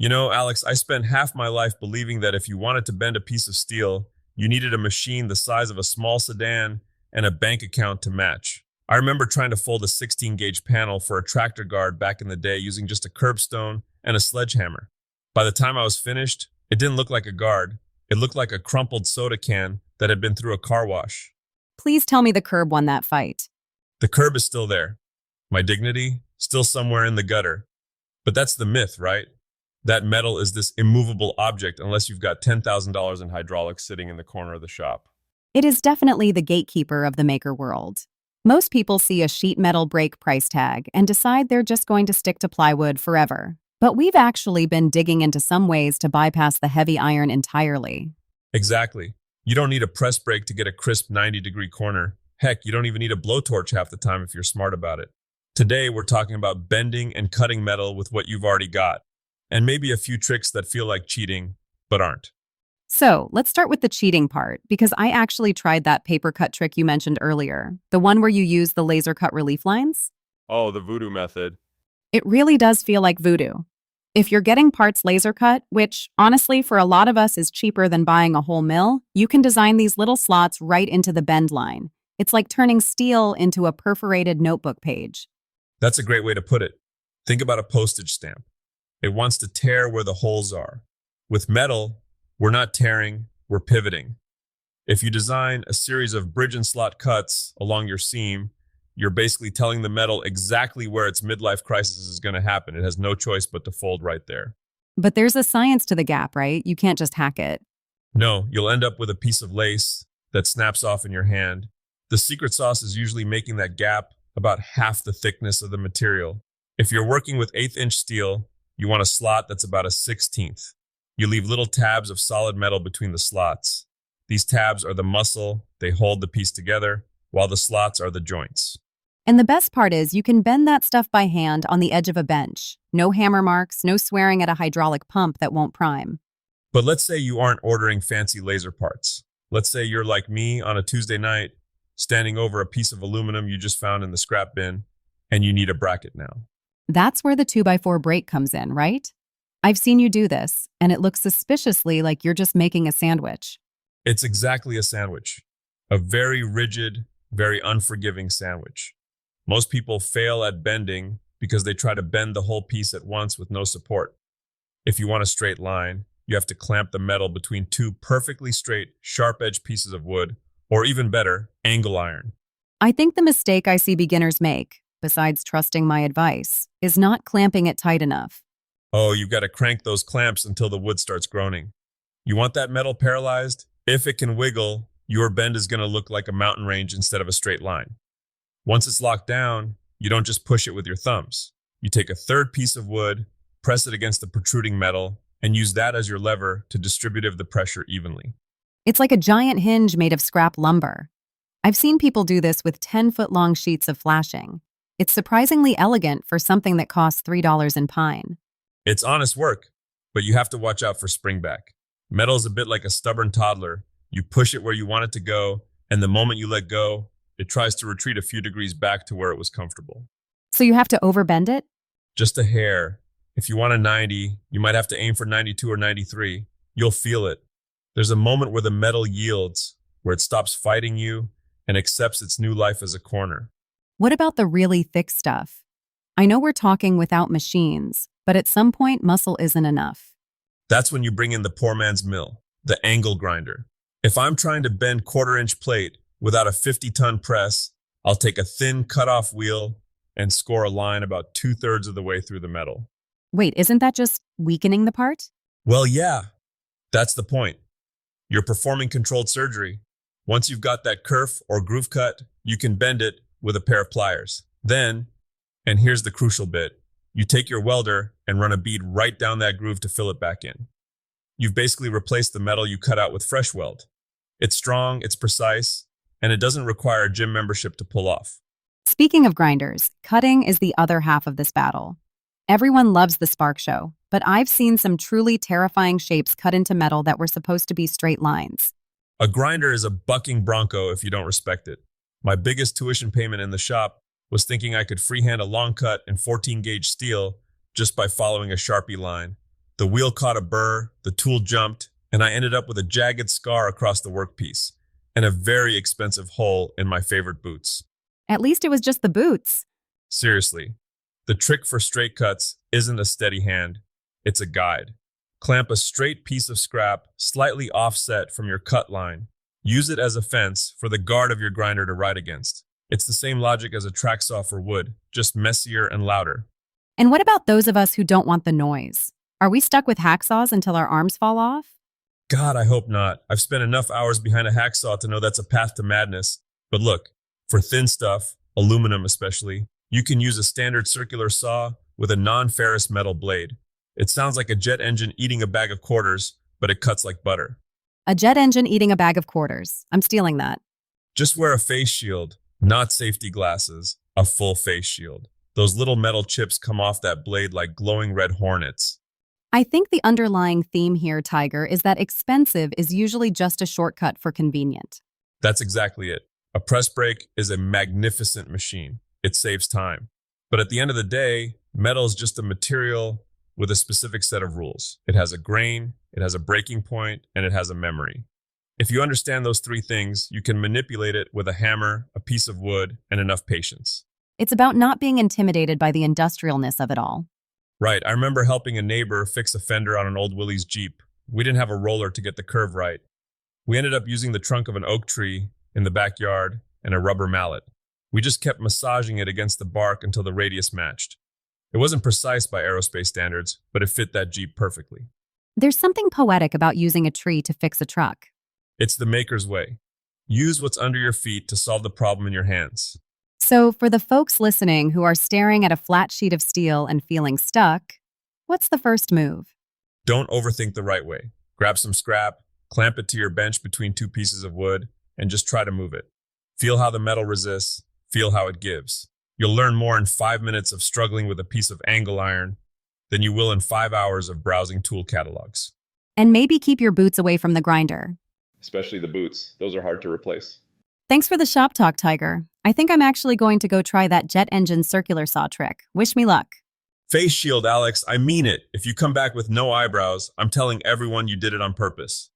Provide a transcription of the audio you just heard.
Alex, I spent half my life believing that if you wanted to bend a piece of steel, you needed a machine the size of a small sedan and a bank account to match. I remember trying to fold a 16 gauge panel for a tractor guard back in the day using just a curbstone and a sledgehammer. By the time I was finished, it didn't look like a guard. It looked like a crumpled soda can that had been through a car wash. Please tell me the curb won that fight. The curb is still there. My dignity, still somewhere in the gutter. But that's the myth, right? That metal is this immovable object unless you've got $10,000 in hydraulics sitting in the corner of the shop. It is definitely the gatekeeper of the maker world. Most people see a sheet metal brake price tag and decide they're just going to stick to plywood forever. But we've actually been digging into some ways to bypass the heavy iron entirely. Exactly. You don't need a press brake to get a crisp 90-degree corner. Heck, you don't even need a blowtorch half the time if you're smart about it. Today, we're talking about bending and cutting metal with what you've already got, and maybe a few tricks that feel like cheating, but aren't. So, let's start with the cheating part, because I actually tried that paper cut trick you mentioned earlier, the one where you use the laser cut relief lines. Oh, the voodoo method. It really does feel like voodoo. If you're getting parts laser cut, which honestly for a lot of us is cheaper than buying a whole mill, you can design these little slots right into the bend line. It's like turning steel into a perforated notebook page. That's a great way to put it. Think about a postage stamp. It wants to tear where the holes are. With metal, we're not tearing, we're pivoting. If you design a series of bridge and slot cuts along your seam, you're basically telling the metal exactly where its midlife crisis is going to happen. It has no choice but to fold right there. But there's a science to the gap, right? You can't just hack it. No, you'll end up with a piece of lace that snaps off in your hand. The secret sauce is usually making that gap about half the thickness of the material. If you're working with 1/8-inch steel, you want a slot that's about a 1/16. You leave little tabs of solid metal between the slots. These tabs are the muscle, they hold the piece together, while the slots are the joints. And the best part is you can bend that stuff by hand on the edge of a bench. No hammer marks, no swearing at a hydraulic pump that won't prime. But let's say you aren't ordering fancy laser parts. Let's say you're like me on a Tuesday night, standing over a piece of aluminum you just found in the scrap bin, and you need a bracket now. That's where the 2x4 brake comes in, right? I've seen you do this, and it looks suspiciously like you're just making a sandwich. It's exactly a sandwich. A very rigid, very unforgiving sandwich. Most people fail at bending because they try to bend the whole piece at once with no support. If you want a straight line, you have to clamp the metal between two perfectly straight, sharp-edged pieces of wood, or even better, angle iron. I think the mistake I see beginners make, besides trusting my advice, is not clamping it tight enough. Oh, you've got to crank those clamps until the wood starts groaning. You want that metal paralyzed? If it can wiggle, your bend is going to look like a mountain range instead of a straight line. Once it's locked down, you don't just push it with your thumbs. You take a third piece of wood, press it against the protruding metal, and use that as your lever to distribute the pressure evenly. It's like a giant hinge made of scrap lumber. I've seen people do this with 10-foot-long sheets of flashing. It's surprisingly elegant for something that costs $3 in pine. It's honest work, but you have to watch out for springback. Metal is a bit like a stubborn toddler. You push it where you want it to go, and the moment you let go, it tries to retreat a few degrees back to where it was comfortable. So you have to overbend it? Just a hair. If you want a 90, you might have to aim for 92 or 93. You'll feel it. There's a moment where the metal yields, where it stops fighting you and accepts its new life as a corner. What about the really thick stuff? I know we're talking without machines, but at some point muscle isn't enough. That's when you bring in the poor man's mill, the angle grinder. If I'm trying to bend 1/4-inch plate without a 50-ton press, I'll take a thin cut-off wheel and score a line about 2/3 of the way through the metal. Wait, isn't that just weakening the part? Well, yeah, that's the point. You're performing controlled surgery. Once you've got that kerf or groove cut, you can bend it with a pair of pliers. Then, and here's the crucial bit, you take your welder and run a bead right down that groove to fill it back in. You've basically replaced the metal you cut out with fresh weld. It's strong, it's precise, and it doesn't require a gym membership to pull off. Speaking of grinders, cutting is the other half of this battle. Everyone loves the Spark Show, but I've seen some truly terrifying shapes cut into metal that were supposed to be straight lines. A grinder is a bucking bronco if you don't respect it. My biggest tuition payment in the shop was thinking I could freehand a long cut in 14-gauge steel just by following a Sharpie line. The wheel caught a burr, the tool jumped, and I ended up with a jagged scar across the workpiece and a very expensive hole in my favorite boots. At least it was just the boots. Seriously, the trick for straight cuts isn't a steady hand, it's a guide. Clamp a straight piece of scrap slightly offset from your cut line. Use it as a fence for the guard of your grinder to ride against. It's the same logic as a track saw for wood, just messier and louder. And what about those of us who don't want the noise? Are we stuck with hacksaws until our arms fall off? God, I hope not. I've spent enough hours behind a hacksaw to know that's a path to madness. But look, for thin stuff, aluminum especially, you can use a standard circular saw with a non-ferrous metal blade. It sounds like a jet engine eating a bag of quarters, but it cuts like butter. A jet engine eating a bag of quarters. I'm stealing that. Just wear a face shield, not safety glasses, a full face shield. Those little metal chips come off that blade like glowing red hornets. I think the underlying theme here, Tiger, is that expensive is usually just a shortcut for convenient. That's exactly it. A press brake is a magnificent machine. It saves time. But at the end of the day, metal is just a material with a specific set of rules. It has a grain, it has a breaking point, and it has a memory. If you understand those three things, you can manipulate it with a hammer, a piece of wood, and enough patience. It's about not being intimidated by the industrialness of it all. Right, I remember helping a neighbor fix a fender on an old Willys Jeep. We didn't have a roller to get the curve right. We ended up using the trunk of an oak tree in the backyard and a rubber mallet. We just kept massaging it against the bark until the radius matched. It wasn't precise by aerospace standards, but it fit that Jeep perfectly. There's something poetic about using a tree to fix a truck. It's the maker's way. Use what's under your feet to solve the problem in your hands. So, for the folks listening who are staring at a flat sheet of steel and feeling stuck, what's the first move? Don't overthink the right way. Grab some scrap, clamp it to your bench between two pieces of wood, and just try to move it. Feel how the metal resists, feel how it gives. You'll learn more in 5 minutes of struggling with a piece of angle iron than you will in 5 hours of browsing tool catalogs. And maybe keep your boots away from the grinder. Especially the boots. Those are hard to replace. Thanks for the shop talk, Tiger. I think I'm actually going to go try that jet engine circular saw trick. Wish me luck. Face shield, Alex. I mean it. If you come back with no eyebrows, I'm telling everyone you did it on purpose.